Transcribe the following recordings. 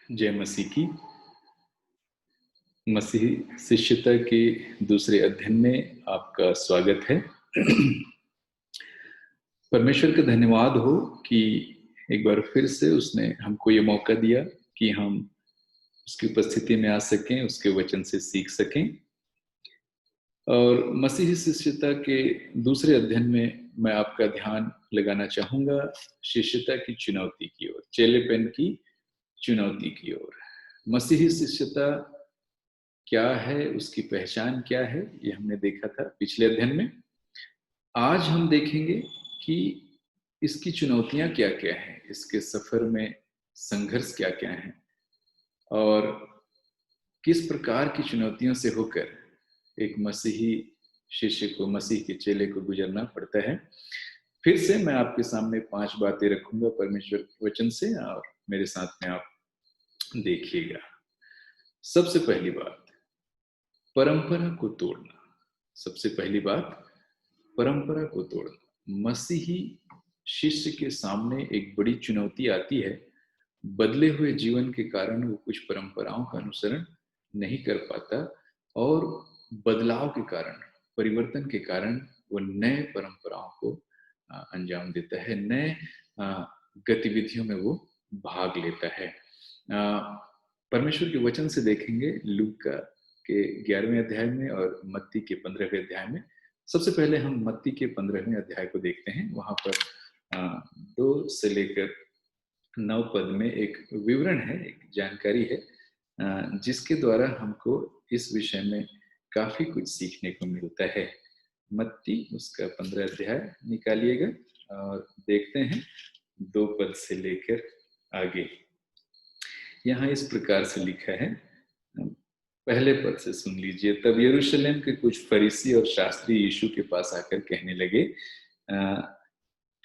जय मसीह की। मसीह शिष्यता के दूसरे अध्ययन में आपका स्वागत है। परमेश्वर का धन्यवाद हो कि एक बार फिर से उसने हमको ये मौका दिया कि हम उसकी उपस्थिति में आ सकें, उसके वचन से सीख सकें। और मसीही शिष्यता के दूसरे अध्ययन में मैं आपका ध्यान लगाना चाहूँगा शिष्यता की चुनौती की ओर, चेलेपन की चुनौती की ओर। मसीही शिष्यता क्या है, उसकी पहचान क्या है, ये हमने देखा था पिछले अध्ययन में। आज हम देखेंगे कि इसकी चुनौतियां क्या क्या हैं, इसके सफर में संघर्ष क्या क्या हैं और किस प्रकार की चुनौतियों से होकर एक मसीही शिष्य को, मसीह के चेले को गुजरना पड़ता है। फिर से मैं आपके सामने 5 बातें रखूंगा परमेश्वर के वचन से और मेरे साथ में आप देखिएगा। सबसे पहली बात, परंपरा को तोड़ना। सबसे पहली बात, परंपरा को तोड़ना। मसीही शिष्य के सामने एक बड़ी चुनौती आती है। बदले हुए जीवन के कारण वो कुछ परंपराओं का अनुसरण नहीं कर पाता और बदलाव के कारण, परिवर्तन के कारण वो नए परंपराओं को अंजाम देता है, नए गतिविधियों में वो भाग लेता है। परमेश्वर के वचन से देखेंगे लूका के 11वें अध्याय में और मत्ती के 15वें अध्याय में। सबसे पहले हम मत्ती के 15वें अध्याय को देखते हैं। वहां पर 2 से लेकर 9 पद में एक विवरण है, एक जानकारी है जिसके द्वारा हमको इस विषय में काफी कुछ सीखने को मिलता है। मत्ती उसका 15 अध्याय निकालिएगा और देखते हैं 2 पद से लेकर आगे। यहाँ इस प्रकार से लिखा है, पहले पद से सुन लीजिए। तब यरूशलेम के कुछ फरीसी और शास्त्री यीशु के पास आकर कहने लगे,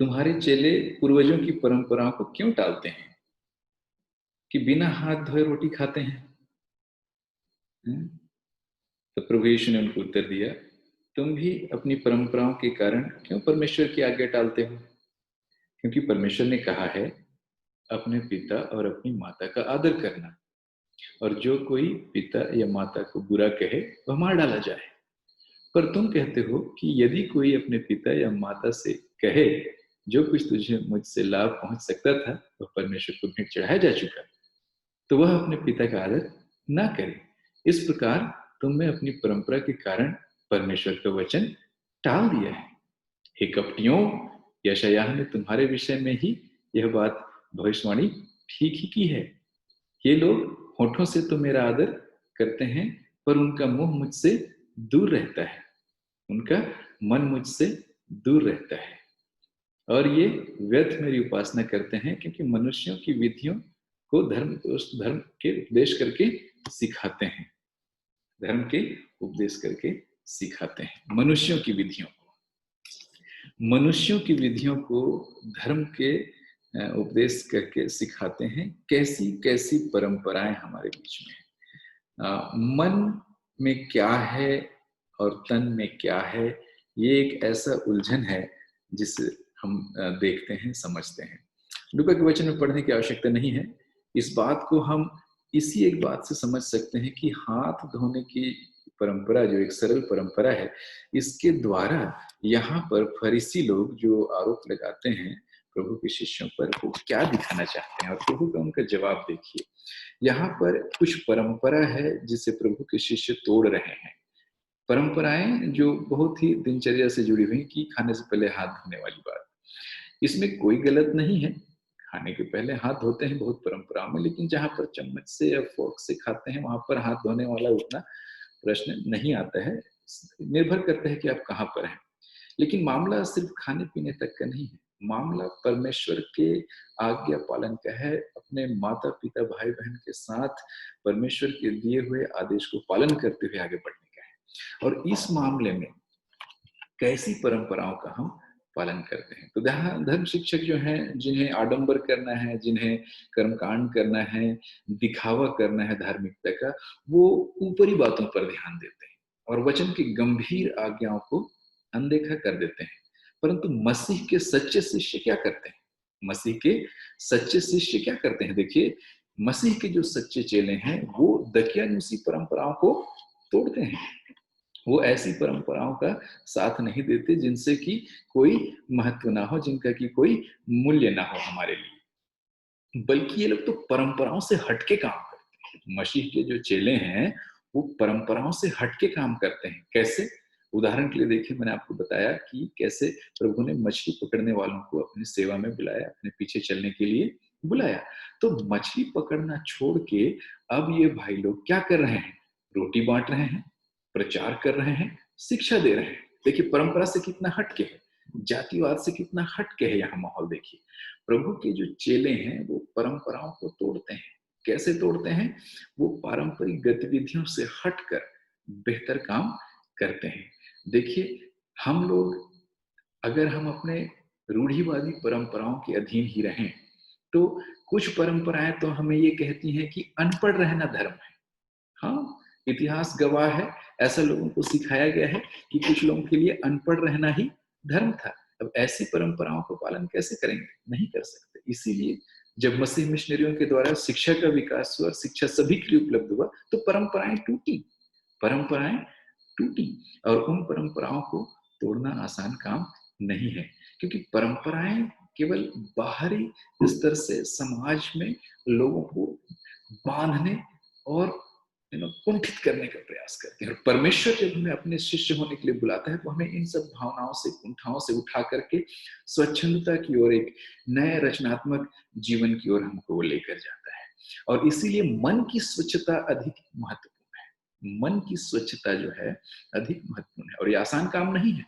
तुम्हारे चेले पूर्वजों की परंपराओं को क्यों टालते हैं कि बिना हाथ धोए रोटी खाते हैं? तो प्रभु यीशु ने उनको उत्तर दिया, तुम भी अपनी परंपराओं के कारण क्यों परमेश्वर की आज्ञा टालते हो? क्योंकि परमेश्वर ने कहा है, अपने पिता और अपनी माता का आदर करना, और जो कोई पिता या माता को बुरा कहे वह मार डाला जाए। पर तुम कहते हो कि यदि कोई अपने पिता या माता से कहे, जो कुछ तुझे मुझसे लाभ पहुंच सकता था वह परमेश्वर को भेंट चढ़ाया जा चुका, तो वह अपने पिता का आदर ना करे। इस प्रकार तुमने अपनी परंपरा के कारण परमेश्वर का वचन टाल दिया है। हे कपटियों, यशायाह ने तुम्हारे विषय में ही यह बात भविष्यवाणी ठीक ही की है। ये लोग होठों से तो मेरा आदर करते हैं, पर उनका मुंह मुझसे दूर रहता है, उनका मन मुझसे दूर रहता है, और ये व्यर्थ मेरी उपासना करते हैं, क्योंकि मनुष्यों की विधियों को धर्म के उपदेश करके सिखाते हैं। धर्म के उपदेश करके सिखाते हैं मनुष्यों की विधियों को। मनुष्यों की विधियों को धर्म के उपदेश करके सिखाते हैं। कैसी कैसी परंपराएं हमारे बीच में है। मन में क्या है और तन में क्या है, ये एक ऐसा उलझन है जिसे हम देखते हैं, समझते हैं। लूका के वचन में पढ़ने की आवश्यकता नहीं है। इस बात को हम इसी एक बात से समझ सकते हैं कि हाथ धोने की परंपरा जो एक सरल परंपरा है, इसके द्वारा यहाँ पर फरीसी लोग जो आरोप लगाते हैं प्रभु के शिष्यों पर, वो क्या दिखाना चाहते हैं और प्रभु का उनका जवाब देखिए। यहाँ पर कुछ परंपरा है जिसे प्रभु के शिष्य तोड़ रहे हैं। परंपराएं जो बहुत ही दिनचर्या से जुड़ी हुई, कि खाने से पहले हाथ धोने वाली बात, इसमें कोई गलत नहीं है। खाने के पहले हाथ धोते हैं बहुत परंपराओं में, लेकिन जहां पर चम्मच से या फोर्क से खाते हैं वहां पर हाथ धोने वाला उतना प्रश्न नहीं आता है। निर्भर करता है कि आप कहाँ पर हैं। लेकिन मामला सिर्फ खाने पीने तक का नहीं है, मामला परमेश्वर के आज्ञा पालन का है। अपने माता पिता भाई बहन के साथ परमेश्वर के दिए हुए आदेश को पालन करते हुए आगे बढ़ने का है। और इस मामले में कैसी परंपराओं का हम पालन करते हैं। तो धर्म शिक्षक जो हैं, जिन्हें आडंबर करना है, जिन्हें कर्मकांड करना है, दिखावा करना है धार्मिकता का, वो ऊपरी बातों पर ध्यान देते हैं और वचन की गंभीर आज्ञाओं को अनदेखा कर देते हैं। परंतु मसीह के सच्चे शिष्य क्या करते हैं? मसीह के सच्चे शिष्य क्या करते हैं? देखिए, मसीह के जो सच्चे चेले हैं वो दकियानुसी परंपराओं को तोड़ते हैं। वो ऐसी परंपराओं का साथ नहीं देते जिनसे कि कोई महत्व ना हो, जिनका कि कोई मूल्य ना हो हमारे लिए, बल्कि ये लोग तो परंपराओं से हटके काम करते हैं। मसीह के जो चेले हैं वो परंपराओं से हटके काम करते हैं। कैसे? उदाहरण के लिए देखिए, मैंने आपको बताया कि कैसे प्रभु ने मछली पकड़ने वालों को अपनी सेवा में बुलाया, अपने पीछे चलने के लिए बुलाया। तो मछली पकड़ना छोड़ के अब ये भाई लोग क्या कर रहे हैं? रोटी बांट रहे हैं, प्रचार कर रहे हैं, शिक्षा दे रहे हैं। देखिए परंपरा से कितना हटके है, जातिवाद से कितना हटके है यहाँ माहौल। देखिए प्रभु के जो चेले हैं वो परंपराओं को तोड़ते हैं। कैसे तोड़ते हैं? वो पारंपरिक गतिविधियों से हटकर बेहतर काम करते हैं। देखिए हम लोग, अगर हम अपने रूढ़िवादी परंपराओं के अधीन ही रहें तो कुछ परंपराएं तो हमें ये कहती हैं कि अनपढ़ रहना धर्म है। हाँ, इतिहास गवाह है, ऐसा लोगों को सिखाया गया है कि कुछ लोगों के लिए अनपढ़ रहना ही धर्म था। अब ऐसी परंपराओं को पालन कैसे करेंगे? नहीं कर सकते। इसीलिए जब मसीह मिशनरियों के द्वारा शिक्षा का विकास हुआ, शिक्षा सभी के लिए उपलब्ध हुआ, तो परंपराएं टूटी, परंपराएं टूटी। और उन परंपराओं को तोड़ना आसान काम नहीं है, क्योंकि परंपराएं केवल बाहरी स्तर से समाज में लोगों को बांधने और कुंठित करने का प्रयास करते हैं। और परमेश्वर जब हमें अपने शिष्य होने के लिए बुलाता है तो हमें इन सब भावनाओं से, कुंठाओं से उठा करके स्वच्छंदता की ओर, एक नए रचनात्मक जीवन की ओर हमको वो लेकर जाता है। और इसीलिए मन की स्वच्छता अधिक महत्वपूर्ण है। मन की स्वच्छता जो है अधिक महत्वपूर्ण है, और ये आसान काम नहीं है,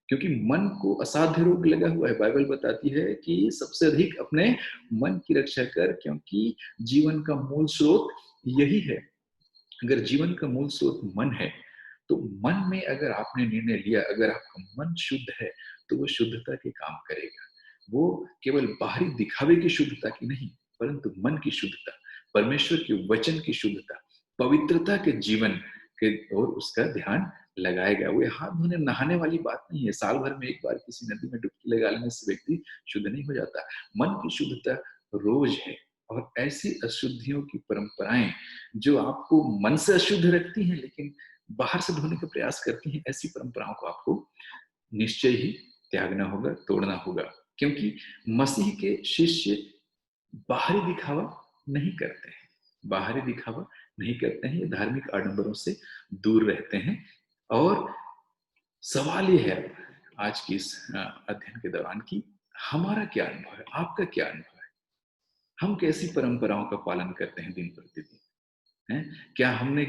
क्योंकि मन को असाध्य रोग लगा हुआ है। बाइबल बताती है कि सबसे अधिक अपने मन की रक्षा कर, क्योंकि जीवन का मूल स्रोत यही है। अगर जीवन का मूल स्रोत मन है तो मन में अगर आपने निर्णय लिया, अगर आपका मन शुद्ध है तो वो शुद्धता के काम करेगा। वो केवल बाहरी दिखावे की शुद्धता की नहीं, परंतु मन की शुद्धता, परमेश्वर के वचन की शुद्धता, पवित्रता के जीवन के ओर उसका ध्यान लगाएगा। वो हाथ धोने नहाने वाली बात नहीं है। साल भर में एक बार किसी नदी में डुबकी लगा लेने से व्यक्ति शुद्ध नहीं हो जाता। मन की शुद्धता रोज है। और ऐसी अशुद्धियों की परंपराएं जो आपको मन से अशुद्ध रखती हैं लेकिन बाहर से धोने का प्रयास करती हैं, ऐसी परंपराओं को आपको निश्चय ही त्यागना होगा, तोड़ना होगा। क्योंकि मसीह के शिष्य बाहरी दिखावा नहीं करते हैं, बाहरी दिखावा नहीं करते हैं, ये धार्मिक आडंबरों से दूर रहते हैं। और सवाल ये है आज की इस अध्ययन के दौरान कि हमारा क्या अनुभव है, आपका क्या अनुभव है? हम कैसी परंपराओं का पालन करते हैं दिन प्रतिदिन? हैं? क्या हमने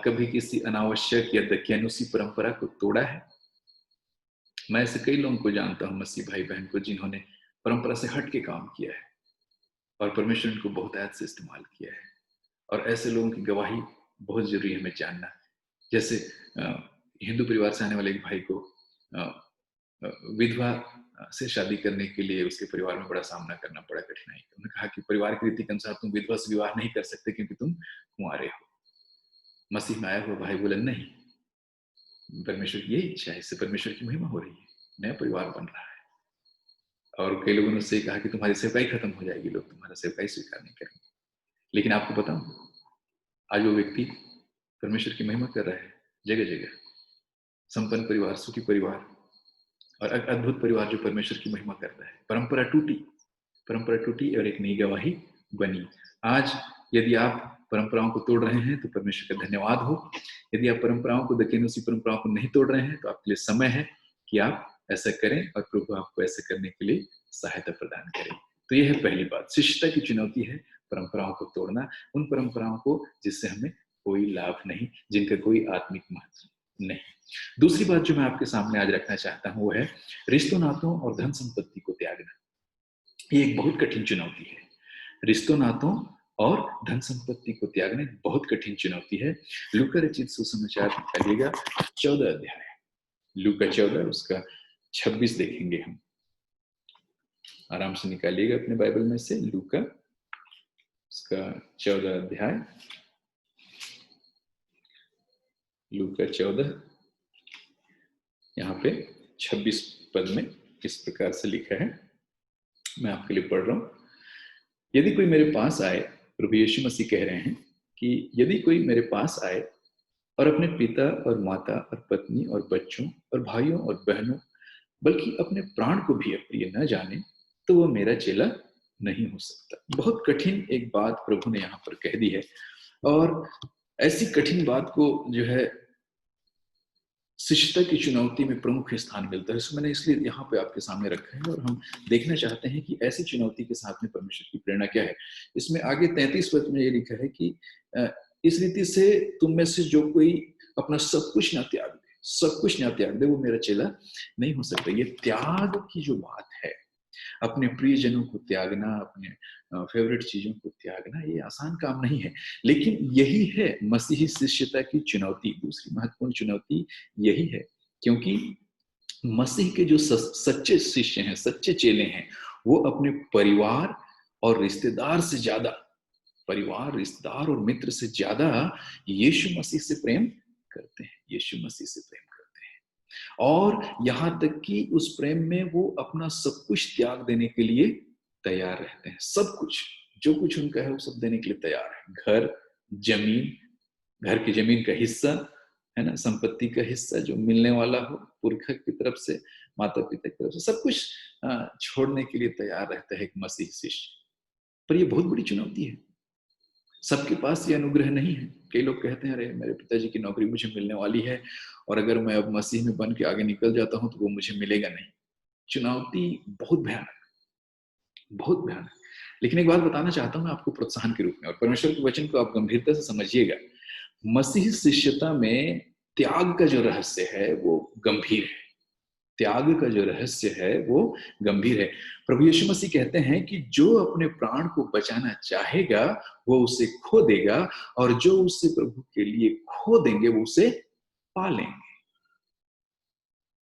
कभी किसी अनावश्यक या दकियानुसी परंपरा को तोड़ा है? मैं ऐसे कई लोगों को जानता हूं, मसीह भाई बहन को, जिन्होंने परंपरा से हट के काम किया है और परमेश्वर इनको बहुत ऐत से इस्तेमाल किया है। और ऐसे लोगों की गवाही बहुत जरूरी है हमें जानना। जैसे हिंदू परिवार से आने वाले एक भाई को विधवा से शादी करने के लिए उसके परिवार में बड़ा सामना करना पड़ा, कठिनाई। उन्होंने कहा कि परिवार की रीति के अनुसार तुम विधवा से विवाह नहीं कर सकते क्योंकि तुम कुंवारे हो। मसीह में आया हुआ भाई बोला नहीं, परमेश्वर की यही इच्छा है, इससे परमेश्वर की महिमा हो रही है, नया परिवार बन रहा है। और कई लोगों ने उससे कहा कि तुम्हारी सेवकाई खत्म हो जाएगी, लोग तुम्हारा सेवकाई स्वीकार नहीं करेंगे। लेकिन आपको बताऊं, आज वो व्यक्ति परमेश्वर की महिमा कर रहा है जगह जगह। संपन्न परिवार, सुखी परिवार और अद्भुत परिवार जो परमेश्वर की महिमा कर रहा है। परंपरा टूटी, परंपरा टूटी और एक नई गवाही बनी। आज यदि आप परंपराओं को तोड़ रहे हैं तो परमेश्वर का धन्यवाद हो। यदि आप परंपराओं को, दकियानुसी परंपराओं को नहीं तोड़ रहे हैं तो आपके लिए समय है कि आप ऐसा करें और प्रभु आपको ऐसा करने के लिए सहायता प्रदान करें। तो यह है पहली बात, शिष्यता की चुनौती है परंपराओं को तोड़ना, उन परंपराओं को जिससे हमें कोई लाभ नहीं, जिनका कोई आत्मिक महत्व नहीं। दूसरी बात जो मैं आपके सामने आज रखना चाहता हूं वो है रिश्तों, नातों और धन संपत्ति को त्यागना। ये एक बहुत कठिन चुनौती है। रिश्तों, नातों और धन संपत्ति को त्यागना एक बहुत कठिन चुनौती है। लूका रचित सुसमाचार निकालिएगा 14 अध्याय, लूका 14 उसका 26 देखेंगे हम। आराम से निकालिएगा अपने बाइबल में से लूका उसका 14 अध्याय, लूका 14 यहाँ पे 26 पद में इस प्रकार से लिखा है, मैं आपके लिए पढ़ रहा हूं। यदि कोई मेरे पास आए प्रभु यीशु मसीह कह रहे हैं कि यदि कोई मेरे पास आए और अपने पिता और माता और पत्नी और बच्चों और भाइयों और बहनों बल्कि अपने प्राण को भी अप्रिय न जाने, तो वो मेरा चेला नहीं हो सकता। बहुत कठिन एक बात प्रभु ने यहाँ पर कह दी है, और ऐसी कठिन बात को जो है शिष्यता की चुनौती में प्रमुख स्थान मिलता है। इसको मैंने इसलिए यहाँ पे आपके सामने रखा है, और हम देखना चाहते हैं कि ऐसी चुनौती के साथ में परमेश्वर की प्रेरणा क्या है। इसमें आगे 33 पद में ये लिखा है कि इस रीति से तुम में से जो कोई अपना सब कुछ ना त्याग दे, सब कुछ ना त्याग दे, वो मेरा चेला नहीं हो सकता। ये त्याग की जो बात है, अपने प्रियजनों को त्यागना, अपने फेवरेट चीजों को त्यागना, ये आसान काम नहीं है। लेकिन यही है मसीही शिष्यता की चुनौती। दूसरी महत्वपूर्ण चुनौती यही है, क्योंकि मसीह के जो सच्चे शिष्य हैं, सच्चे चेले हैं, वो अपने परिवार और रिश्तेदार से ज्यादा, परिवार, रिश्तेदार और मित्र से ज्यादा यीशु मसीह से प्रेम करते हैं, यीशु मसीह से प्रेम करते हैं। और यहां तक कि उस प्रेम में वो अपना सब कुछ त्याग देने के लिए तैयार रहते हैं। सब कुछ, जो कुछ उनका है वो सब देने के लिए तैयार है। घर, जमीन, घर की जमीन का हिस्सा है ना, संपत्ति का हिस्सा जो मिलने वाला हो पुरखा की तरफ से, माता पिता की तरफ से, सब कुछ छोड़ने के लिए तैयार रहता है एक मसीह शिष्य। पर ये बहुत बड़ी चुनौती है। सबके पास ये अनुग्रह नहीं है। कई लोग कहते हैं, अरे मेरे पिताजी की नौकरी मुझे मिलने वाली है, और अगर मैं अब मसीह में बन के आगे निकल जाता हूं तो वो मुझे मिलेगा नहीं। चुनौती बहुत भयानक, बहुत भयानक। लेकिन एक बात बताना चाहता हूं मैं आपको प्रोत्साहन के रूप में, और परमेश्वर के वचन को आप गंभीरता से समझिएगा। मसीह शिष्यता में त्याग का जो रहस्य है वो गंभीर है। त्याग का जो रहस्य है वो गंभीर है। प्रभु यीशु मसीह कहते हैं कि जो अपने प्राण को बचाना चाहेगा वो उसे खो देगा, और जो उसे प्रभु के लिए खो देंगे वो उसे पा लेंगे।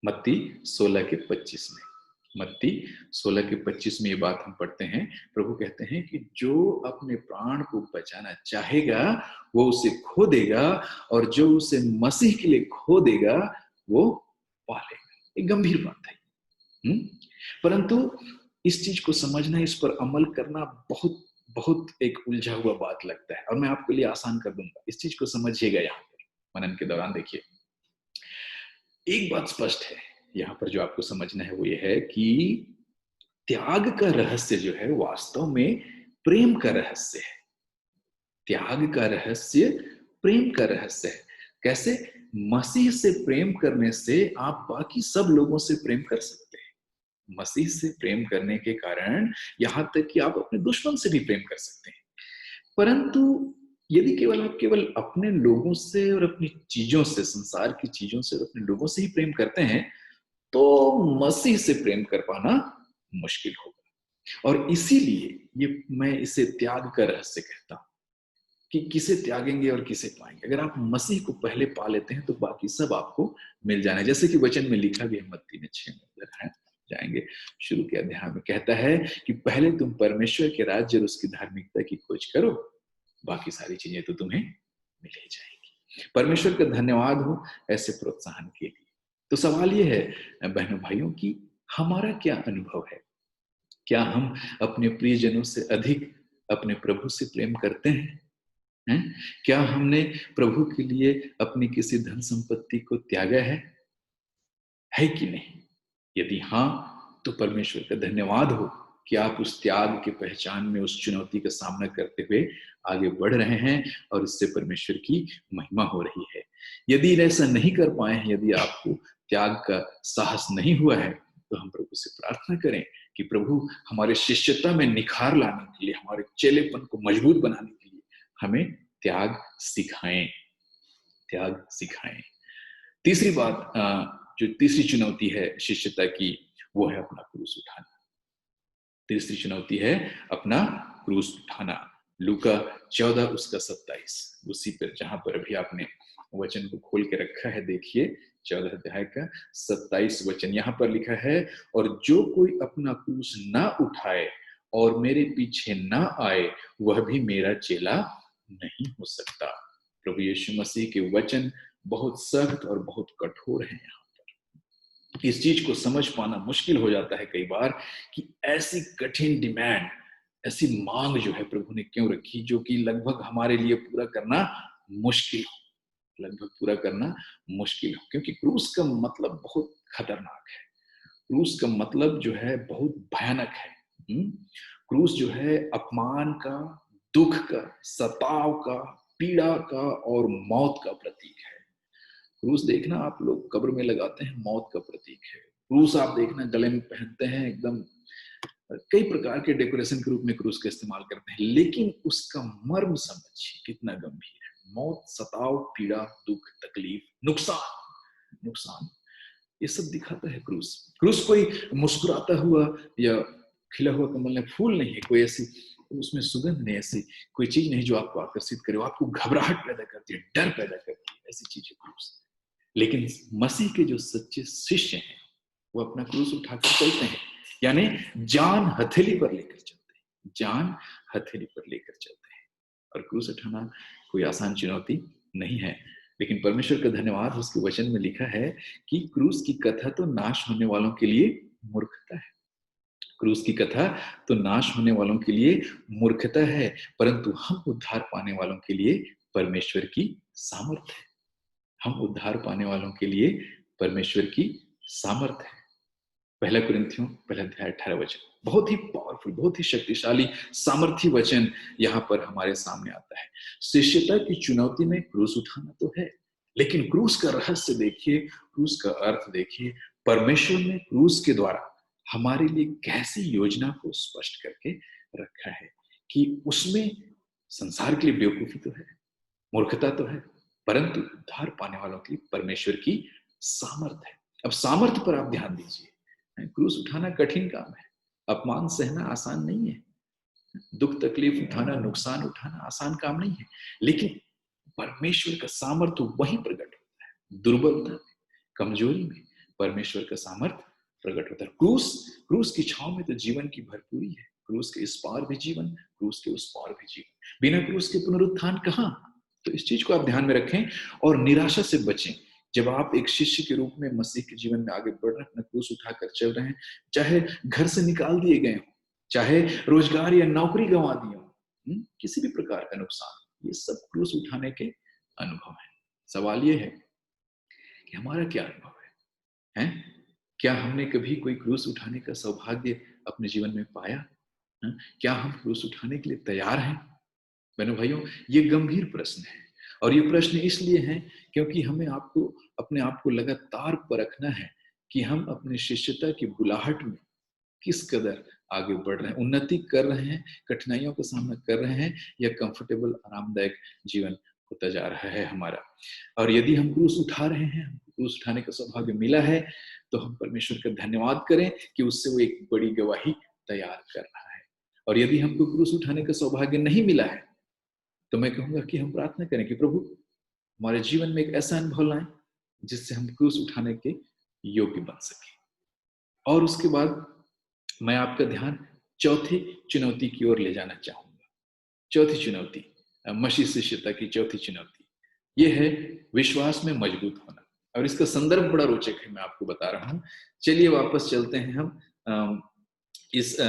मत्ती 16:25 में, मत्ती 16:25 में ये बात हम पढ़ते हैं। प्रभु कहते हैं कि जो अपने प्राण को बचाना चाहेगा वो उसे खो देगा, और जो उसे मसीह के लिए खो देगा वो पा लेगा। एक गंभीर बात है। परंतु इस चीज को समझना, इस पर अमल करना बहुत बहुत एक उलझा हुआ बात लगता है, और मैं आपके लिए आसान कर दूंगा। इस चीज को समझिएगा। यहाँ पर मनन के दौरान देखिए, एक बात स्पष्ट है यहाँ पर जो आपको समझना है वो ये है कि त्याग का रहस्य जो है वास्तव में प्रेम का रहस्य है। त्याग का रहस्य प्रेम का रहस्य है। कैसे? मसीह से प्रेम करने से आप बाकी सब लोगों से प्रेम कर सकते हैं। मसीह से प्रेम करने के कारण यहां तक कि आप अपने दुश्मन से भी प्रेम कर सकते हैं। परंतु यदि केवल आप केवल अपने लोगों से और अपनी चीजों से, संसार की चीजों से और अपने लोगों से ही प्रेम करते हैं, तो मसीह से प्रेम कर पाना मुश्किल होगा। और इसीलिए ये मैं इसे त्याग का रहस्य कहता हूं कि किसे त्यागेंगे और किसे पाएंगे। अगर आप मसीह को पहले पा लेते हैं तो बाकी सब आपको मिल जाना है। जैसे कि वचन में लिखा भी है, मत्ती में 6 में है, जाएंगे शुरू के अध्याय में, कहता है कि पहले तुम परमेश्वर के राज्य और उसकी धार्मिकता की खोज करो, बाकी सारी चीजें तो तुम्हें मिल ही जाएगी। परमेश्वर का धन्यवाद हो ऐसे प्रोत्साहन के लिए। तो सवाल ये है बहनों भाइयों की, हमारा क्या अनुभव है? क्या हम अपने प्रियजनों से अधिक अपने प्रभु से प्रेम करते हैं? क्या हमने प्रभु के लिए अपनी किसी धन संपत्ति को त्यागा है कि नहीं? यदि हाँ, तो परमेश्वर का धन्यवाद हो कि आप उस त्याग की पहचान में, उस चुनौती का सामना करते हुए आगे बढ़ रहे हैं, और इससे परमेश्वर की महिमा हो रही है। यदि ऐसा नहीं कर पाए हैं, यदि आपको त्याग का साहस नहीं हुआ है, तो हम प्रभु से प्रार्थना करें कि प्रभु हमारे शिष्यता में निखार लाने के लिए, हमारे चेलेपन को मजबूत बनाने के लिए हमें त्याग सिखाएं, त्याग सिखाएं। तीसरी बात, जो तीसरी चुनौती है शिष्यता की, वो है अपना क्रूस उठाना। तीसरी चुनौती है अपना क्रूस उठाना। लूका 14 उसका 27, उसी पर जहां पर अभी आपने वचन को खोल के रखा है, देखिए 14 अध्याय का 27 वचन। यहाँ पर लिखा है, और जो कोई अपना क्रूस ना उठाए और मेरे पीछे ना आए, वह भी मेरा चेला नहीं हो सकता। प्रभु यीशु मसीह के वचन बहुत सख्त और बहुत कठोर हैं। यहाँ पर इस चीज को समझ पाना मुश्किल हो जाता है कई बार कि ऐसी कठिन डिमांड ऐसी मांग जो है प्रभु ने क्यों रखी, जो कि लगभग हमारे लिए पूरा करना मुश्किल हो, लगभग पूरा करना मुश्किल हो, क्योंकि क्रूस का मतलब बहुत खतरनाक है। क्रूस का मतलब जो है बहुत भयानक है। क्रूस जो है अपमान का, दुख का, सताव का, पीड़ा का और मौत का प्रतीक है। क्रूस देखना आप लोग कब्र में लगाते हैं, मौत का प्रतीक है। क्रूस आप देखना गले में पहनते हैं, एकदम कई प्रकार के डेकोरेशन के रूप में क्रूस का इस्तेमाल करते हैं, लेकिन उसका मर्म समझिए कितना गंभीर है। मौत, सताव, पीड़ा, दुख, तकलीफ, नुकसान, नुकसान, ये सब दिखाता है क्रूस। क्रूस कोई मुस्कुराता हुआ या खिला हुआ कमल नहीं, फूल नहीं है, कोई ऐसी उसमें सुगंध नहीं, ऐसी कोई चीज नहीं जो आपको आकर्षित करे, आपको घबराहट पैदा करती है, डर पैदा करती है, ऐसी चीज है क्रूस। लेकिन मसीह के जो सच्चे शिष्य हैं वो अपना क्रूस उठाकर चलते हैं, यानी जान हथेली पर लेकर चलते हैं, जान हथेली पर लेकर चलते हैं। और क्रूस उठाना कोई आसान चुनौती नहीं है, लेकिन परमेश्वर का धन्यवाद, उसके वचन में लिखा है कि क्रूस की कथा तो नाश होने वालों के लिए मूर्खता है। क्रूस की कथा तो नाश होने वालों के लिए मूर्खता है, परंतु हम उद्धार पाने वालों के लिए परमेश्वर की सामर्थ है। हम उद्धार पाने वालों के लिए परमेश्वर की सामर्थ है। पहला कुरिन्थियों पहला अध्याय 18 वचन, बहुत ही पावरफुल, बहुत ही शक्तिशाली, सामर्थी वचन यहाँ पर हमारे सामने आता है। शिष्यता की चुनौती में क्रूस उठाना तो है, लेकिन क्रूस का रहस्य देखिए, क्रूस का अर्थ देखिए। परमेश्वर ने क्रूस के द्वारा हमारे लिए कैसी योजना को स्पष्ट करके रखा है कि उसमें संसार के लिए बेवकूफी तो है, मूर्खता तो है, परंतु उद्धार पाने वालों के लिए परमेश्वर की सामर्थ है। अब सामर्थ पर आप ध्यान दीजिए। क्रूस उठाना कठिन काम है, अपमान सहना आसान नहीं है, दुख तकलीफ उठाना, नुकसान उठाना आसान काम नहीं है, लेकिन परमेश्वर का सामर्थ वहीं प्रकट होता है। दुर्बलता में, कमजोरी में परमेश्वर का सामर्थ प्रकट होता है। क्रूस, क्रूस की छाव में तो जीवन की भरपूरी है। क्रूस के इस पार भी जीवन, क्रूस के उस पार भी जीवन। बिना क्रूस के पुनरुत्थान कहाँ? तो इस चीज को आप ध्यान में रखें और निराशा से बचें। जब आप एक शिष्य के रूप में मसीह के जीवन में आगे बढ़ रहे हैं, अपना क्रूस उठाकर चल रहे हैं, चाहे घर से निकाल दिए गए हो, चाहे रोजगार या नौकरी गंवा दी हो, किसी भी प्रकार का नुकसान, ये सब क्रूस उठाने के अनुभव है। सवाल ये है कि हमारा क्या अनुभव है? क्या हमने कभी कोई क्रूस उठाने का सौभाग्य अपने जीवन में पाया? क्या हम क्रूस उठाने के लिए तैयार हैं? बहनों भाइयों, ये गंभीर प्रश्न है, और ये प्रश्न इसलिए है क्योंकि हमें आपको अपने आप को लगातार परखना है कि हम अपने शिष्यता की बुलाहट में किस कदर आगे बढ़ रहे हैं, उन्नति कर रहे हैं, कठिनाइयों का सामना कर रहे हैं, या कंफर्टेबल आरामदायक जीवन होता जा रहा है हमारा। और यदि हम क्रूस उठा रहे हैं, हमको क्रूस उठाने का सौभाग्य मिला है, तो हम परमेश्वर का धन्यवाद करें कि उससे वो एक बड़ी गवाही तैयार कर रहा है। और यदि हमको क्रूस उठाने का सौभाग्य नहीं मिला है, तो मैं कहूंगा कि हम प्रार्थना करें कि प्रभु हमारे जीवन में एक ऐसा अनुभव लाएं जिससे हम क्रूस उठाने के योग्य बन सके। और उसके बाद मैं आपका ध्यान चौथी चुनौती की ओर ले जाना चाहूंगा। चौथी चुनौती, मसीह शिष्यता की चौथी चुनौती, ये है विश्वास में मजबूत होना। और इसका संदर्भ बड़ा रोचक है, मैं आपको बता रहा हूं। चलिए वापस चलते हैं हम इस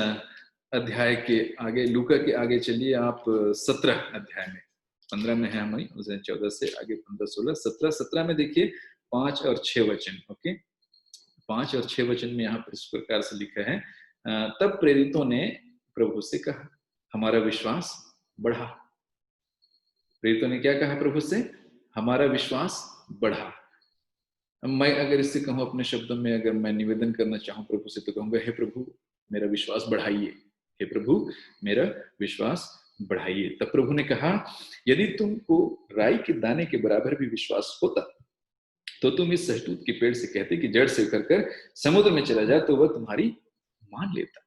अध्याय के आगे, लूका के आगे चलिए आप 17 अध्याय में, 15 में है हमारी, उसे 14 से आगे 15, 16, 17, 17 में देखिए 5 और 6 वचन। ओके, 5 और 6 वचन में यहाँ पर इस प्रकार से लिखा है, तब प्रेरितों ने प्रभु से कहा, हमारा विश्वास बढ़ा। प्रेरितों ने क्या कहा प्रभु से? हमारा विश्वास बढ़ा। मैं अगर इससे कहूं अपने शब्दों में, अगर मैं निवेदन करना चाहूं प्रभु से, तो कहूंगा, हे प्रभु मेरा विश्वास बढ़ाइए, हे प्रभु मेरा विश्वास बढ़ाइए। तब प्रभु ने कहा, यदि तुमको राई के दाने के बराबर भी विश्वास होता तो तुम इस सहतूत के पेड़ से कहते कि जड़ से उतर कर समुद्र में चला जाए, तो वह तुम्हारी मान लेता,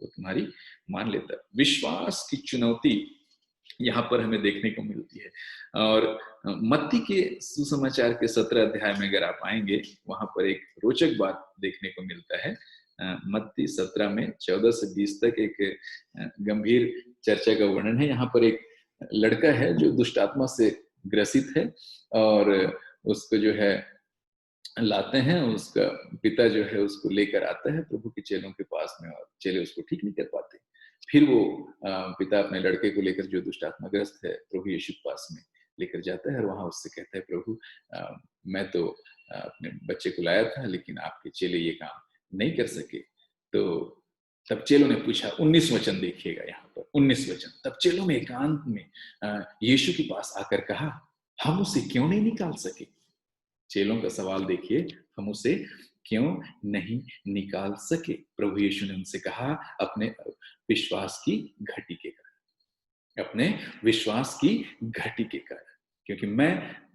वो तुम्हारी मान लेता। विश्वास की चुनौती यहाँ पर हमें देखने को मिलती है। और मत्ती के सुसमाचार के 17 अध्याय में अगर आप आएंगे, वहां पर एक रोचक बात देखने को मिलता है। मत्ती 17 में 14 से 20 तक एक गंभीर चर्चा का वर्णन है। यहाँ पर एक लड़का है जो दुष्ट आत्मा से ग्रसित है, और उसको जो है लाते हैं, उसका पिता जो है उसको लेकर आता है प्रभु के चेलों के पास में, और चेले उसको ठीक नहीं कर पाते। फिर वो पिता अपने लड़के को लेकर जो दुष्ट आत्माग्रस्त है प्रभु यीशु के पास में लेकर जाता है और वहां उससे कहता है, प्रभु मैं तो अपने बच्चे को लाया था, लेकिन आपके चेले ये काम नहीं कर सके। तो तब चेलों ने पूछा, 19 वचन देखिएगा यहाँ पर, 19 वचन। तब चेलों में एकांत में यीशु के पास आकर कहा, हम उसे क्यों नहीं निकाल सके? चेलों का सवाल देखिए, हम उसे क्यों नहीं निकाल सके? प्रभु यीशु ने उनसे कहा, अपने विश्वास की घटी के कारण, अपने विश्वास की घटी के कारण। क्योंकि मैं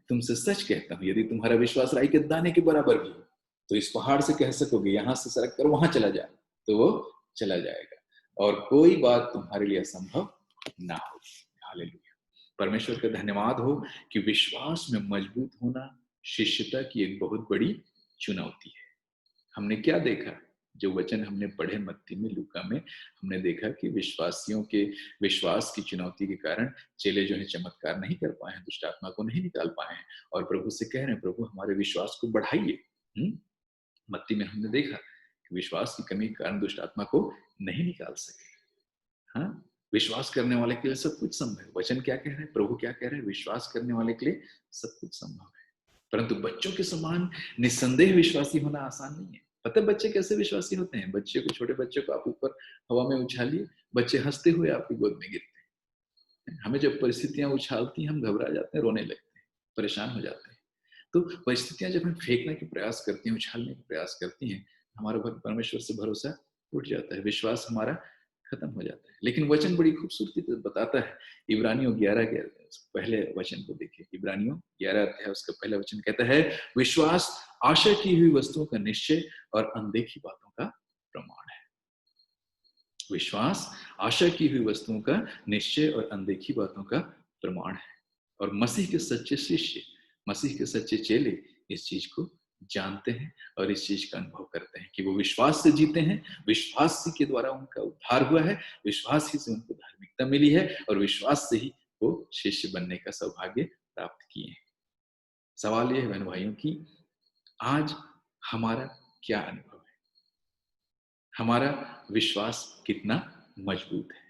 तुमसे सच कहता हूं, यदि तुम्हारा विश्वास राई के दाने के बराबर भी हो, तो इस पहाड़ से कह सकोगे, यहां से सरक कर वहां चला जा, तो वो चला जाएगा, और कोई बात तुम्हारे लिए असंभव ना होगी। हालेलुया। परमेश्वर का धन्यवाद हो कि विश्वास में मजबूत होना शिष्यता की एक बहुत बड़ी चुनौती है। हमने क्या देखा? जो वचन हमने पढ़े मत्ती में, लूका में, हमने देखा कि विश्वासियों के विश्वास की चुनौती के कारण चेले जो है चमत्कार नहीं कर पाए हैं, दुष्ट आत्मा को नहीं निकाल पाए हैं, और प्रभु से कह रहे हैं, प्रभु हमारे विश्वास को बढ़ाइए। मत्ती में हमने देखा कि विश्वास की कमी के कारण दुष्ट आत्मा को नहीं निकाल सके। हाँ, विश्वास करने वाले के लिए सब कुछ संभव है। वचन क्या कह रहे हैं, प्रभु क्या कह रहे हैं? विश्वास करने वाले के लिए सब कुछ संभव है। परंतु बच्चों के समान निस्संदेह विश्वासी होना आसान नहीं है। पता है बच्चे कैसे विश्वासी होते हैं? बच्चे को, छोटे बच्चे को आप ऊपर हवा में उछालिए, बच्चे हंसते हुए आपकी गोद में गिरते हैं। हमें जब परिस्थितियां उछालती हैं, हम घबरा जाते हैं, रोने लगते हैं, परेशान हो जाते हैं। तो परिस्थितियां जब हम फेंकने के प्रयास करती हैं, उछालने के प्रयास करती हैं, हमारा परमेश्वर से भरोसा उठ जाता है, विश्वास हमारा खत्म हो जाता है। लेकिन वचन बड़ी खूबसूरती से बताता है। इब्रानियों 11 के पहले वचन को देखिए। इब्रानियों 11 अध्याय उसका पहला वचन कहता है, विश्वास आशा की हुई वस्तुओं का निश्चय और अनदेखी बातों का प्रमाण है। विश्वास आशा की हुई वस्तुओं का निश्चय और अनदेखी बातों का प्रमाण है। और मसीह के सच्चे शिष्य, मसीह के सच्चे चेले इस चीज को जानते हैं और इस चीज का अनुभव करते हैं कि वो विश्वास से जीते हैं, विश्वास के द्वारा उनका उद्धार हुआ है, विश्वास ही से उनको धार्मिकता मिली है, और विश्वास से ही वो शिष्य बनने का सौभाग्य प्राप्त किए हैं। सवाल यह है बहन भाइयों की, आज हमारा क्या अनुभव है? हमारा विश्वास कितना मजबूत है?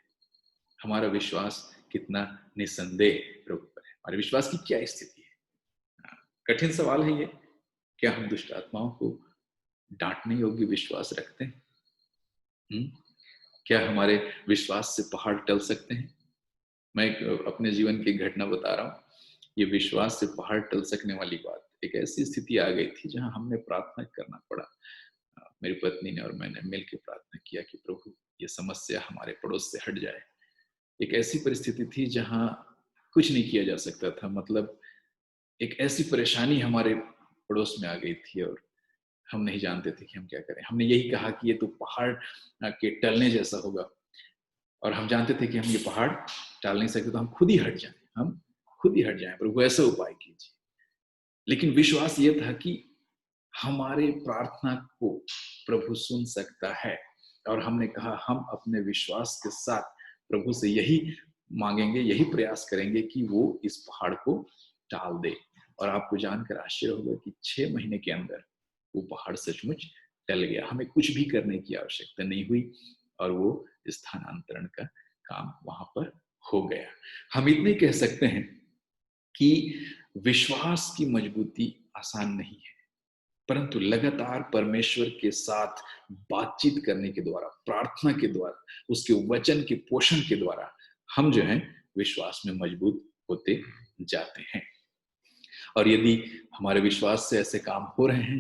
हमारा विश्वास कितना निसंदेह प्रभु पर है? हमारे विश्वास की क्या स्थिति है? कठिन सवाल है ये। क्या हम दुष्ट आत्माओं को डांटने योग्य विश्वास रखते हैं? क्या हमारे विश्वास से पहाड़ टल सकते हैं? मैं अपने जीवन की घटना बता रहा हूँ। ये विश्वास से पहाड़ टल सकने वाली बात, एक ऐसी स्थिति आ गई थी जहां हमने प्रार्थना करना पड़ा। मेरी पत्नी ने और मैंने मिलकर प्रार्थना किया कि प्रभु ये समस्या हमारे पड़ोस से हट जाए। एक ऐसी परिस्थिति थी जहां कुछ नहीं किया जा सकता था। मतलब एक ऐसी परेशानी हमारे पड़ोस में आ गई थी और हम नहीं जानते थे कि हम क्या करें। हमने यही कहा कि ये तो पहाड़ के टलने जैसा होगा, और हम जानते थे कि हम ये पहाड़ टाल नहीं सकते, तो हम खुद ही हट जाएं, हम खुद ही हट जाएं, प्रभु ऐसा उपाय कीजिए। लेकिन विश्वास ये था कि हमारे प्रार्थना को प्रभु सुन सकता है, और हमने कहा हम अपने विश्वास के साथ प्रभु से यही मांगेंगे, यही प्रयास करेंगे कि वो इस पहाड़ को टाल दे। और आपको जानकर आश्चर्य होगा कि 6 महीने के अंदर वो पहाड़ सचमुच टल गया। हमें कुछ भी करने की आवश्यकता नहीं हुई, और वो स्थानांतरण का काम वहां पर हो गया। हम इतने कह सकते हैं कि विश्वास की मजबूती आसान नहीं है, परंतु लगातार परमेश्वर के साथ बातचीत करने के द्वारा, प्रार्थना के द्वारा, उसके वचन के पोषण के द्वारा हम जो है विश्वास में मजबूत होते जाते हैं। और यदि हमारे विश्वास से ऐसे काम हो रहे हैं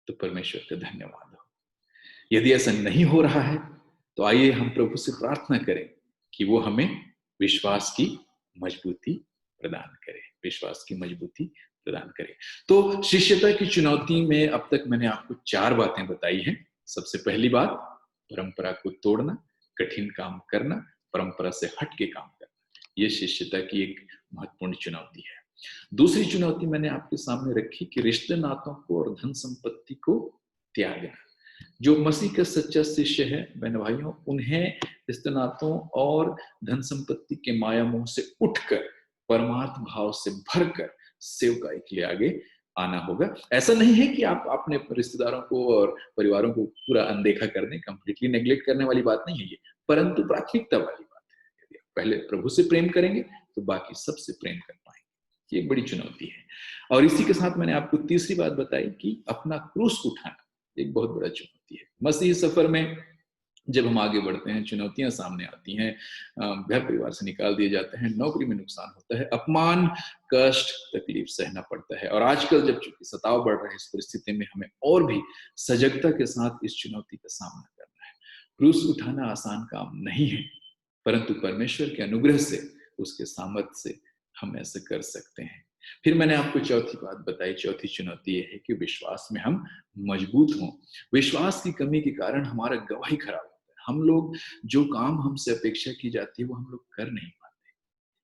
तो परमेश्वर का धन्यवाद हो। यदि ऐसा नहीं हो रहा है तो आइए हम प्रभु से प्रार्थना करें कि वो हमें विश्वास की मजबूती प्रदान करे, विश्वास की मजबूती प्रदान करे। तो शिष्यता की चुनौती में अब तक मैंने आपको 4 बातें बताई हैं। सबसे पहली बात, परंपरा को तोड़ना, कठिन काम करना, परंपरा से हट के काम करना, यह शिष्यता की एक महत्वपूर्ण चुनौती है। दूसरी चुनौती मैंने आपके सामने रखी कि रिश्ते नातों को और धन संपत्ति को त्यागना। जो मसीह का सच्चा शिष्य है बहन भाइयों, उन्हें रिश्ते नातों और धन संपत्ति के माया मोह से उठकर परमार्थ भाव से भरकर सेवकाई के लिए आगे आना होगा। ऐसा नहीं है कि आप अपने रिश्तेदारों को और परिवारों को पूरा अनदेखा कर दें, कंप्लीटली नेग्लेक्ट करने वाली बात नहीं है ये, परंतु प्राथमिकता वाली बात है। यदि आप पहले प्रभु से प्रेम करेंगे, तो बाकी सबसे प्रेम कर पाएँगे। ये एक बड़ी चुनौती है। और इसी के साथ मैंने आपको तीसरी बात बताई कि अपना क्रूस उठाना, एक बहुत बड़ा चुनौती है। मसीही सफ़र में जब हम आगे बढ़ते हैं, चुनौतियाँ सामने आती हैं, घर परिवार से निकाल दिए जाते हैं, नौकरी में नुकसान होता है, अपमान, कष्ट, तकलीफ सहना पड़ता है। और आजकल जब चूँकि सताव बढ़ रहा है, इस परिस्थिति में हमें और भी सजगता के साथ इस चुनौती का सामना करना है। क्रूस उठाना आसान काम नहीं है, परंतु परमेश्वर के अनुग्रह से, उसके सामर्थ्य से हम ऐसा कर सकते हैं। फिर मैंने आपको चौथी बात बताई, चौथी चुनौती ये है कि विश्वास में हम मजबूत हों। विश्वास की कमी के कारण हमारा गवाही खराब होता है। हम लोग जो काम हमसे अपेक्षा की जाती है, वो हम लोग कर नहीं पाते।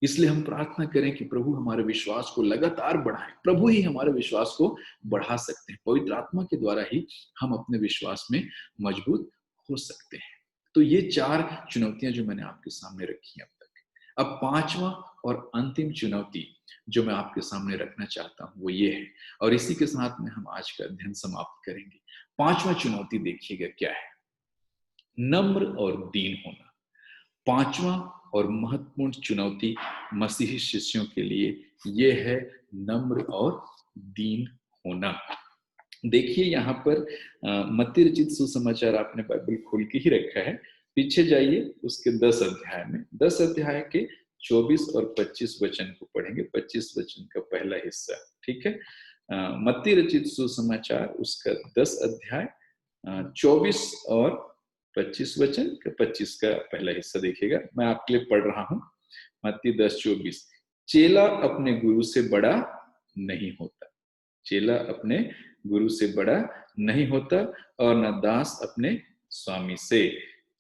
इसलिए हम प्रार्थना करें कि प्रभु हमारे विश्वास को लगातार बढ़ाएँ। प्रभु ही हमारे विश्वास को बढ़ा सकते हैं। पवित्र आत्मा के द्वारा ही हम अपने विश्वास में मजबूत हो सकते हैं। तो ये 4 चुनौतियाँ जो मैंने आपके सामने रखी हैं अब तक। अब 5वां और अंतिम चुनौती जो मैं आपके सामने रखना चाहता हूँ, वो ये है, और इसी के साथ में हम आज का अध्ययन समाप्त करेंगे। 5वां चुनौती देखिएगा क्या है? नम्र और दीन होना। 5वां और महत्वपूर्ण चुनौती मसीही शिष्यों के लिए ये है नम्र और दीन होना। देखिए यहाँ पर मत्ती रचित सुसमाचार आपने बाइबल खोल के ही रखा है। पीछे जाइए उसके 10 अध्याय में, 10 अध्याय के 24 और 25 वचन को पढ़ेंगे। 25 वचन का पहला हिस्सा, ठीक है? मत्ती रचित सुसमाचार उसका 10 अध्याय 24 और 25 वचन का 25 का पहला हिस्सा देखिएगा। मैं आपके लिए पढ़ रहा हूँ। मत्ती 10:24, चेला अपने गुरु से बड़ा नहीं होता। चेला अपने गुरु से बड़ा नहीं होता और न दास अपने स्वामी से।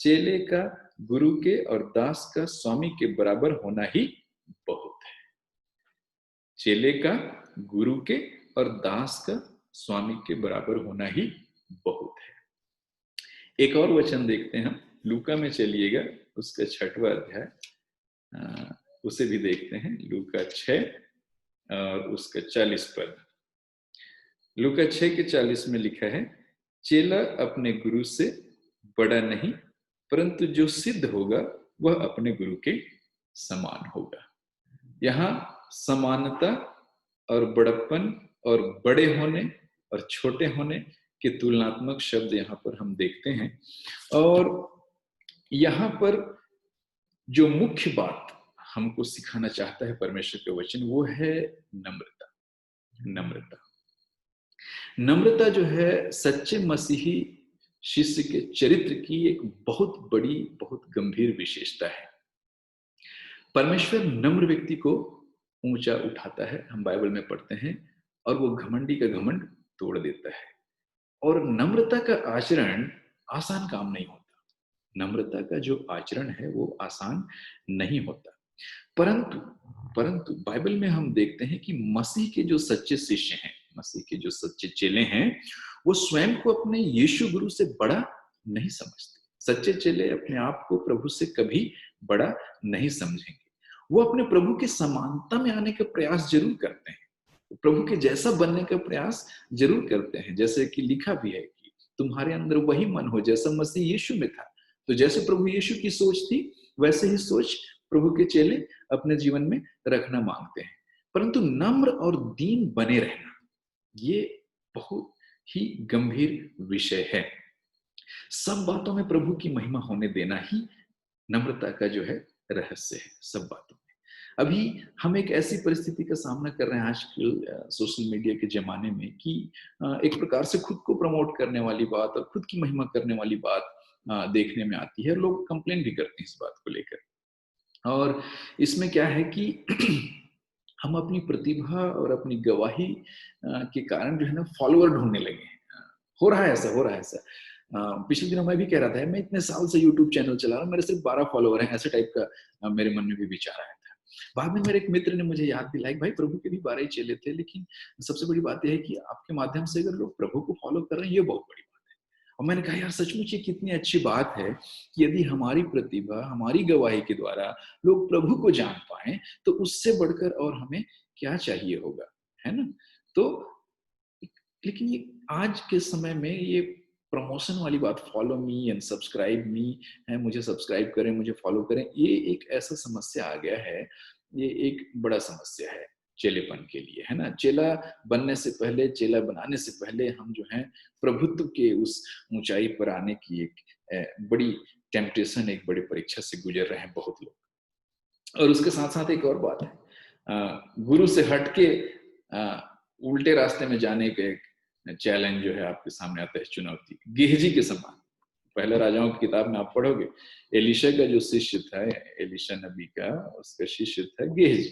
चेले का गुरु के और दास का स्वामी के बराबर होना ही बहुत है। चेले का गुरु के और दास का स्वामी के बराबर होना ही बहुत है। एक और वचन देखते हैं हम, लूका में चलिएगा, उसका 6वां अध्याय, उसे भी देखते हैं। लूका 6 और उसका 40 पद। लूका 6 के 40 में लिखा है, चेला अपने गुरु से बड़ा नहीं, परंतु जो सिद्ध होगा वह अपने गुरु के समान होगा। यहाँ समानता और बड़प्पन और बड़े होने और छोटे होने के तुलनात्मक शब्द यहाँ पर हम देखते हैं। और यहाँ पर जो मुख्य बात हमको सिखाना चाहता है परमेश्वर के वचन, वो है नम्रता। नम्रता नम्रता जो है सच्चे मसीही शिष्य के चरित्र की एक बहुत बड़ी, बहुत गंभीर विशेषता है। परमेश्वर नम्र व्यक्ति को ऊंचा उठाता है, हम बाइबल में पढ़ते हैं, और वो घमंडी का घमंड तोड़ देता है। और नम्रता का आचरण आसान काम नहीं होता। नम्रता का जो आचरण है वो आसान नहीं होता। परंतु परंतु बाइबल में हम देखते हैं कि मसीह के जो सच्चे शिष्य हैं, मसीह के जो सच्चे चेले हैं, वो स्वयं को अपने यीशु गुरु से बड़ा नहीं समझते। सच्चे चेले अपने आप को प्रभु से कभी बड़ा नहीं समझेंगे। वो अपने प्रभु की समानता में आने का प्रयास जरूर करते हैं, प्रभु के जैसा बनने का प्रयास जरूर करते हैं। जैसे कि लिखा भी है कि तुम्हारे अंदर वही मन हो जैसा मसीह यीशु में था। तो जैसे प्रभु यीशु की सोच थी, वैसे ही सोच प्रभु के चेले अपने जीवन में रखना मांगते हैं। परंतु नम्र और दीन बने रहना, ये बहुत ही गंभीर विषय है। सब बातों में प्रभु की महिमा होने देना ही नम्रता का जो है रहस्य है। सब बातों में अभी हम एक ऐसी परिस्थिति का सामना कर रहे हैं आजकल सोशल मीडिया के जमाने में कि एक प्रकार से खुद को प्रमोट करने वाली बात और खुद की महिमा करने वाली बात देखने में आती है। लोग कंप्लेन भी करते हैं इस बात को लेकर। और इसमें क्या है कि हम अपनी प्रतिभा और अपनी गवाही के कारण जो है ना फॉलोअर ढूंढने लगे हैं। हो रहा है ऐसा, हो रहा है ऐसा। पिछले दिनों मैं भी कह रहा था, मैं इतने साल से यूट्यूब चैनल चला रहा हूँ, मेरे सिर्फ 12 फॉलोअर हैं, ऐसे टाइप का मेरे मन में भी विचार आया था। बाद में मेरे एक मित्र ने मुझे याद दिलाई, भाई प्रभु के भी 12 ही चेले थे, लेकिन सबसे बड़ी बात यह है कि आपके माध्यम से अगर लोग प्रभु को फॉलो कर रहे हैं, ये बहुत बड़ी बात है। और मैंने कहा यार सचमुच ये कितनी अच्छी बात है कि यदि हमारी प्रतिभा, हमारी गवाही के द्वारा लोग प्रभु को जान पाए, तो उससे बढ़कर और हमें क्या चाहिए होगा, है ना? तो लेकिन ये आज के समय में ये प्रमोशन वाली बात, फॉलो मी एंड सब्सक्राइब मी है, मुझे सब्सक्राइब करें, मुझे फॉलो करें, ये एक ऐसा समस्या आ गया है, ये एक बड़ा समस्या है चेलेपन के लिए, है ना? चेला बनने से पहले, चेला बनाने से पहले हम जो हैं प्रभुत्व के उस ऊँचाई पर आने की एक बड़ी टेम्पटेशन, एक बड़ी परीक्षा से गुज़र रहे हैं बहुत लोग। और उसके साथ-साथ एक और बात है, गुरु से हट के उल्टे रास्ते में जाने का एक चैलेंज जो है आपके सामने आता है, चुनौती, गेहजी के समान। पहले राजाओं की किताब में आप पढ़ोगे, एलीशा का जो शिष्य था, एलीशा नबी का, उसका शिष्य था गेहजी।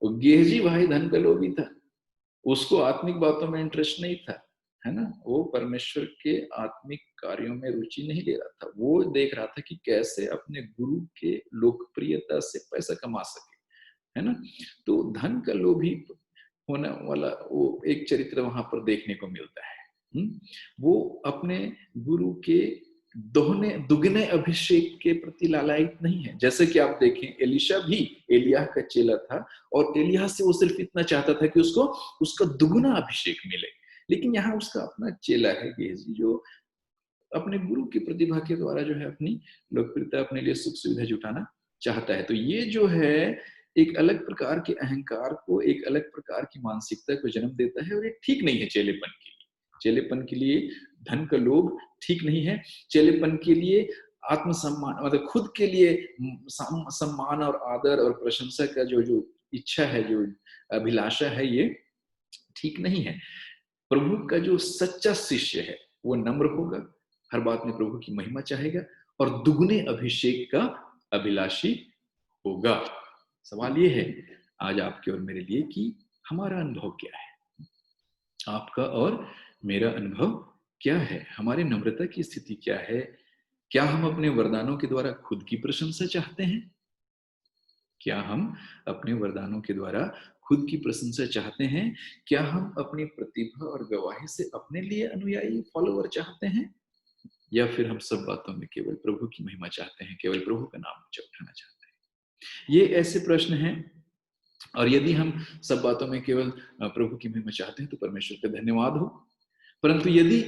तो गेहजी भाई धन का लोभी था, उसको आत्मिक बातों में इंटरेस्ट नहीं था, है ना? वो परमेश्वर के आत्मिक कार्यों में रुचि नहीं ले रहा था। वो देख रहा था कि कैसे अपने गुरु के लोकप्रियता से पैसा कमा सके, है ना? तो धन का लोभी होने वाला वो एक चरित्र वहाँ पर देखने को मिलता है। वो अपने गुरु के दोहने दुगने अभिषेक के प्रति लालायित नहीं है। जैसे कि आप देखें, एलीशा भी एलिय्याह का चेला था और एलिय्याह से वो सिर्फ इतना चाहता था कि उसको उसका दुगना अभिषेक मिले। लेकिन यहाँ उसका अपना चेला है गेहजी, जो अपने गुरु की प्रतिभा के द्वारा जो है अपनी लोकप्रियता, अपने लिए सुख सुविधा जुटाना चाहता है। तो ये जो है एक अलग प्रकार के अहंकार को, एक अलग प्रकार की मानसिकता को जन्म देता है, और ये ठीक नहीं है चेलेपन के लिए। चेलेपन के लिए धन का लोभ ठीक नहीं है। चेलेपन के लिए आत्मसम्मान, मतलब खुद के लिए सम्मान और आदर और प्रशंसा का जो जो इच्छा है, जो अभिलाषा है, ये ठीक नहीं है। प्रभु का जो सच्चा शिष्य है वो नम्र होगा, हर बात में प्रभु की महिमा चाहेगा और दुगने अभिषेक का अभिलाषी होगा। सवाल ये है आज आपके और मेरे लिए कि हमारा अनुभव क्या है? आपका और मेरा अनुभव क्या है? हमारी नम्रता की स्थिति क्या है? क्या हम अपने वरदानों के द्वारा खुद की प्रशंसा चाहते हैं? क्या हम अपने वरदानों के द्वारा खुद की प्रशंसा चाहते हैं? क्या हम अपनी प्रतिभा और गवाही से अपने लिए अनुयायी, फॉलोवर चाहते हैं? या फिर हम सब बातों में केवल प्रभु की महिमा चाहते हैं, केवल प्रभु का नाम ऊँचा उठाना चाहते हैं? ये ऐसे प्रश्न हैं, और यदि हम सब बातों में केवल प्रभु की महिमा चाहते हैं तो परमेश्वर का धन्यवाद हो। परंतु यदि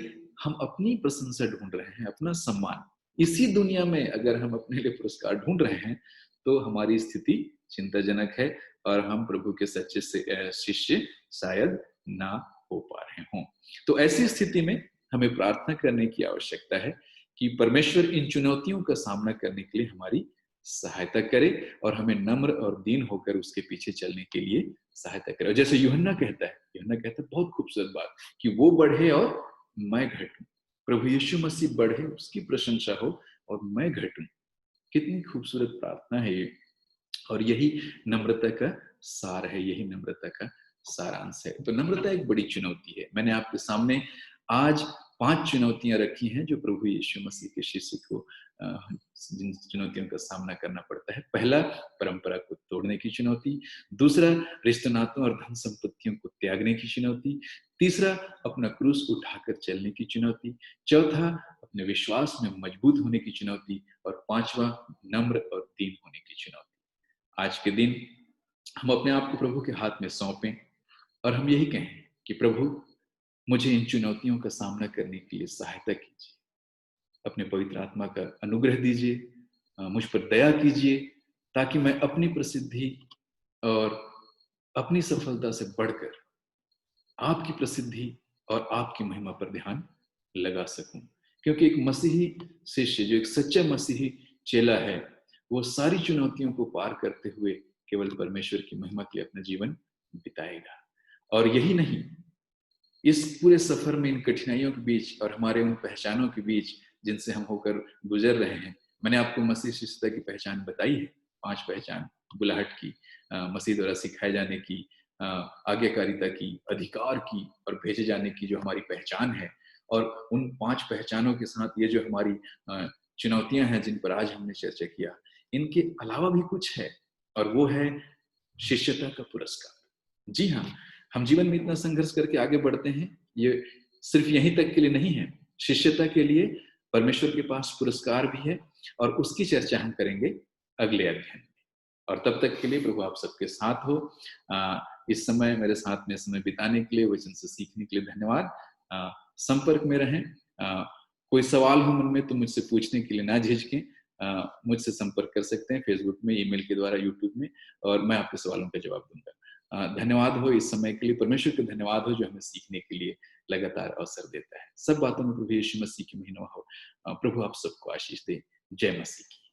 हम अपनी प्रशंसा ढूँढ रहे हैं, अपना सम्मान, इसी दुनिया में अगर हम अपने लिए पुरस्कार ढूँढ रहे हैं, तो हमारी स्थिति चिंताजनक है और हम प्रभु के सच्चे शिष्य शायद ना हो पा रहे हों। तो ऐसी स्थिति में हमें प्रार्थना करने की आवश्यकता है कि परमेश्वर इन चुनौतियों का सामना करने के लिए हमारी सहायता करे और हमें नम्र और दीन होकर उसके पीछे चलने के लिए सहायता करे। और जैसे यूहन्ना कहता है बहुत खूबसूरत बात, कि वो बढ़े और मैं घटूं। प्रभु यीशु मसीह बढ़े, उसकी प्रशंसा हो, और मैं घटूं। कितनी खूबसूरत प्रार्थना है ये, और यही नम्रता का सार है, यही नम्रता का सारांश है। तो नम्रता एक बड़ी चुनौती है। मैंने आपके सामने आज 5 चुनौतियां रखी हैं जो प्रभु यीशु मसीह के शिष्य को जिन चुनौतियों का सामना करना पड़ता है। पहला, परंपरा को तोड़ने की चुनौती। दूसरा, रिश्ते नातों और धन संपत्तियों को त्यागने की चुनौती। तीसरा, अपना क्रूस उठाकर चलने की चुनौती। चौथा, अपने विश्वास में मजबूत होने की चुनौती। और पांचवा, नम्र और दीन होने की चुनौती। आज के दिन हम अपने आप को प्रभु के हाथ में सौंपें और हम यही कहें कि प्रभु, मुझे इन चुनौतियों का सामना करने के लिए सहायता कीजिए। अपने पवित्र आत्मा का अनुग्रह दीजिए, मुझ पर दया कीजिए, ताकि मैं अपनी प्रसिद्धि और अपनी सफलता से बढ़कर आपकी प्रसिद्धि और आपकी महिमा पर ध्यान लगा सकूं। क्योंकि एक मसीही शिष्य, जो एक सच्चा मसीही चेला है, वो सारी चुनौतियों को पार करते हुए केवल परमेश्वर की महिमा के लिए अपना जीवन बिताएगा। और यही नहीं, इस पूरे सफर में, इन कठिनाइयों के बीच और हमारे उन पहचानों के बीच जिनसे हम होकर गुजर रहे हैं, मैंने आपको मसीह शिष्यता की पहचान बताई है। 5 पहचान, बुलाहट की, मसीह द्वारा सिखाए जाने की, आज्ञाकारिता की, अधिकार की और भेजे जाने की जो हमारी पहचान है। और उन 5 पहचानों के साथ ये जो हमारी चुनौतियां हैं जिन पर आज हमने चर्चा किया, इनके अलावा भी कुछ है, और वो है शिष्यता का पुरस्कार। जी हाँ, हम जीवन में इतना संघर्ष करके आगे बढ़ते हैं, ये सिर्फ यहीं तक के लिए नहीं है। शिष्यता के लिए परमेश्वर के पास पुरस्कार भी है, और उसकी चर्चा हम करेंगे अगले अध्याय में। और तब तक के लिए प्रभु आप सबके साथ हो। इस समय मेरे साथ में समय बिताने के लिए, वचन से सीखने के लिए धन्यवाद। संपर्क में रहें। कोई सवाल हो मन में तो मुझसे पूछने के लिए ना झिझकें। मुझसे संपर्क कर सकते हैं फेसबुक में, ईमेल के द्वारा, यूट्यूब में, और मैं आपके सवालों का जवाब दूंगा। धन्यवाद हो इस समय के लिए। परमेश्वर का धन्यवाद हो जो हमें सीखने के लिए लगातार अवसर देता है। सब बातों में प्रभु यीशु मसीह की महिमा हो। प्रभु आप सबको आशीष दे। जय मसीह की।